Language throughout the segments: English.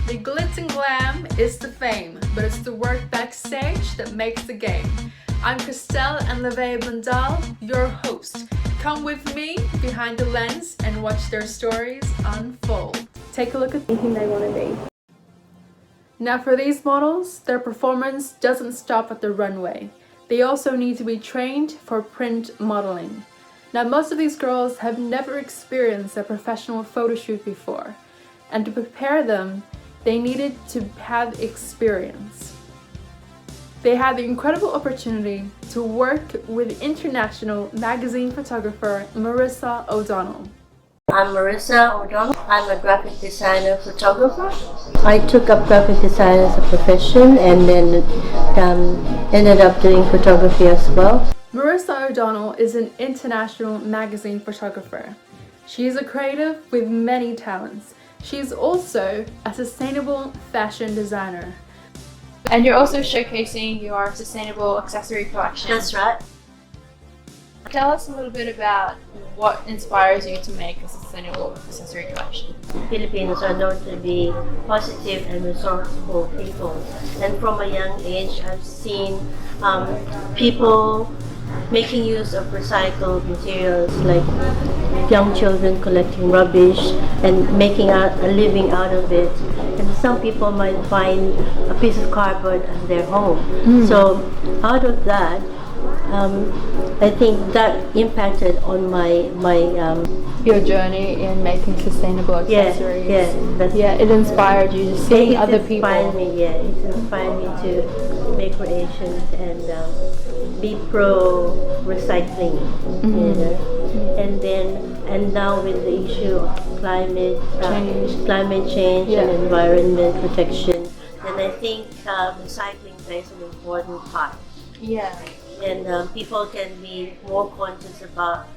The glitz and glam is the fame, but it's the work backstage that makes the game. I'm Crystel and Bandal, your host. Come with me behind the lens and watch their stories unfold. Take a look at anything they want to be. Now for these models, their performance doesn't stop at the runway. They also need to be trained for print modeling. Now most of these girls have never experienced a professional photo shoot before, and to prepare them, they needed to have experience. They had the incredible opportunity to work with international magazine photographer MRSA O'Donnell. I'm MRSA O'Donnell. I'm a graphic designer photographer. I took up graphic design as a profession and then ended up doing photography as well. MRSA O'Donnell is an international magazine photographer. She is a creative with many talents. She is also a sustainable fashion designer. And you're also showcasing your sustainable accessory collection. That's right. Tell us a little bit about what inspires you to make a sustainable accessory collection. Filipinos are known to be positive and resourceful people. And from a young age, I've seen people making use of recycled materials, like young children collecting rubbish and making a living out of it. And some people might find a piece of cardboard as their home. So out of that, I think that impacted on my your journey in making sustainable accessories. It inspired you to see other people. It inspired me to make creations and be pro recycling. You know? And now with the issue of climate change and environment protection, and I think recycling plays an important part. And people can be more conscious about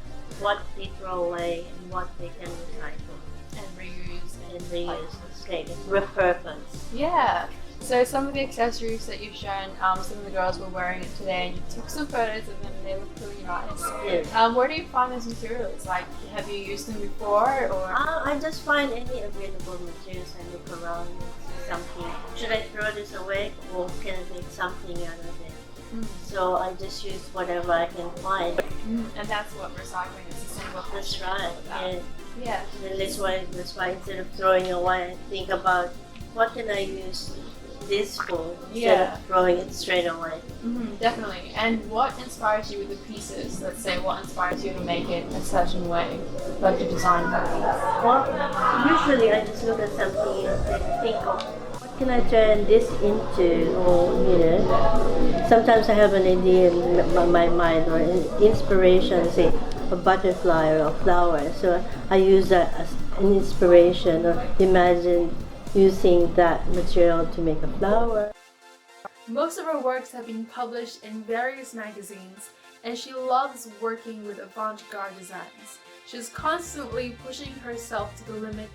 what they throw away and what they can recycle And reuse. Okay, repurpose. Yeah. So some of the accessories that you've shown, some of the girls were wearing it today, and you took some photos of them and they look really nice. Yes. Where do you find those materials? Like, have you used them before, or? I just find any available materials and look around and see something. Should I throw this away or can I make something out of it? So I just use whatever I can find. And that's what recycling and sustainable That's fashion right. is about. Yeah. And that's why instead of throwing away, I think about what can I use this for instead of throwing it straight away. Definitely. And what inspires you with the pieces? Let's say, what inspires you to make it a certain way, like to design that piece? Well, usually I just look at something and think of what can I turn this into, or you know, sometimes I have an idea in my mind or an inspiration, say a butterfly or a flower. So I use that as an inspiration, or imagine using that material to make a flower. Most of her works have been published in various magazines, and she loves working with avant-garde designs. She's constantly pushing herself to the limit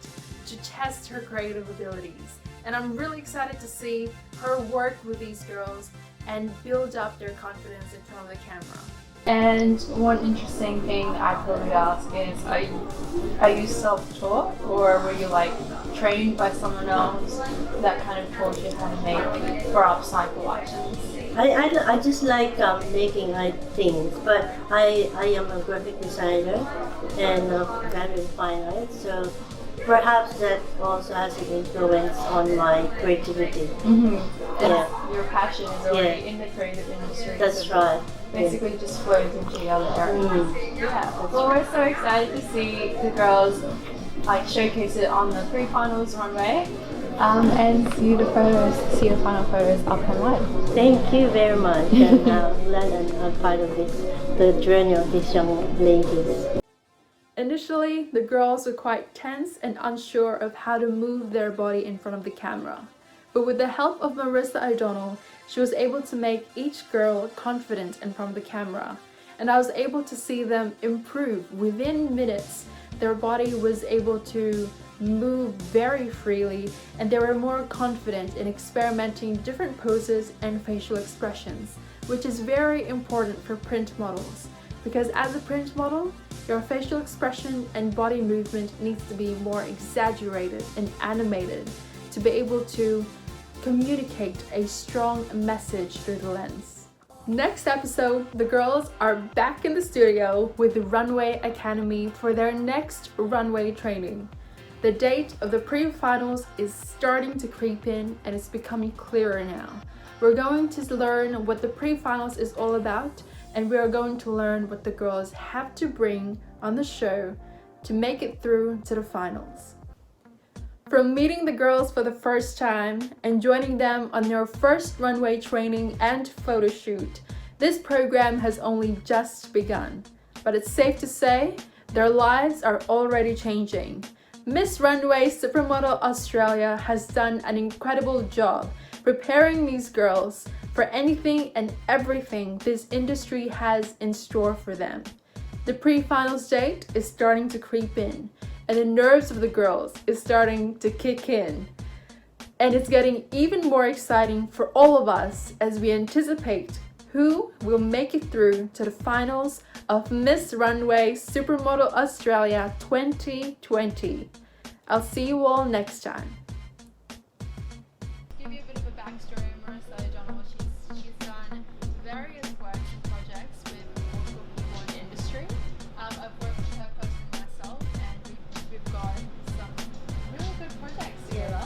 to test her creative abilities, and I'm really excited to see her work with these girls and build up their confidence in front of the camera. And one interesting thing I'd probably ask is, are you self-taught, or were you like trained by someone else that kind of taught you how to make or upcycle items? I just like making things, but I am a graphic designer and graduate in fine arts, so perhaps that also has an influence on my creativity. Your passion is already in the creative industry. That's right. Basically just flows into the other areas. Well, we're so excited to see the girls like showcase it on the pre-finals runway, and see the final photos up online. Thank you very much, and I'm glad I'm part of the journey of these young ladies. Initially, the girls were quite tense and unsure of how to move their body in front of the camera. But with the help of MRSA O'Donnell, she was able to make each girl confident in front of the camera. And I was able to see them improve. Within minutes, their body was able to move very freely, and they were more confident in experimenting different poses and facial expressions, which is very important for print models. Because as a print model, your facial expression and body movement needs to be more exaggerated and animated to be able to communicate a strong message through the lens. Next episode, the girls are back in the studio with the Runway Academy for their next runway training. The date of the pre-finals is starting to creep in and it's becoming clearer now. We're going to learn what the pre-finals is all about, and we are going to learn what the girls have to bring on the show to make it through to the finals. From meeting the girls for the first time and joining them on their first runway training and photo shoot, this program has only just begun. But it's safe to say their lives are already changing. Miss Runway Supermodel Australia has done an incredible job preparing these girls for anything and everything this industry has in store for them. The pre-finals date is starting to creep in, and the nerves of the girls is starting to kick in. And it's getting even more exciting for all of us as we anticipate who will make it through to the finals of Miss Runway Supermodel Australia 2020. I'll see you all next time. Give you a bit of a backstory on MRSA Donald. She's done various works and projects with multiple people in the industry. I've worked with her personally myself, and we've got some really good projects together.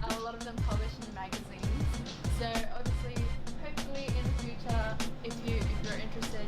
A lot of them published in magazines. So obviously, hopefully in the future, if you're interested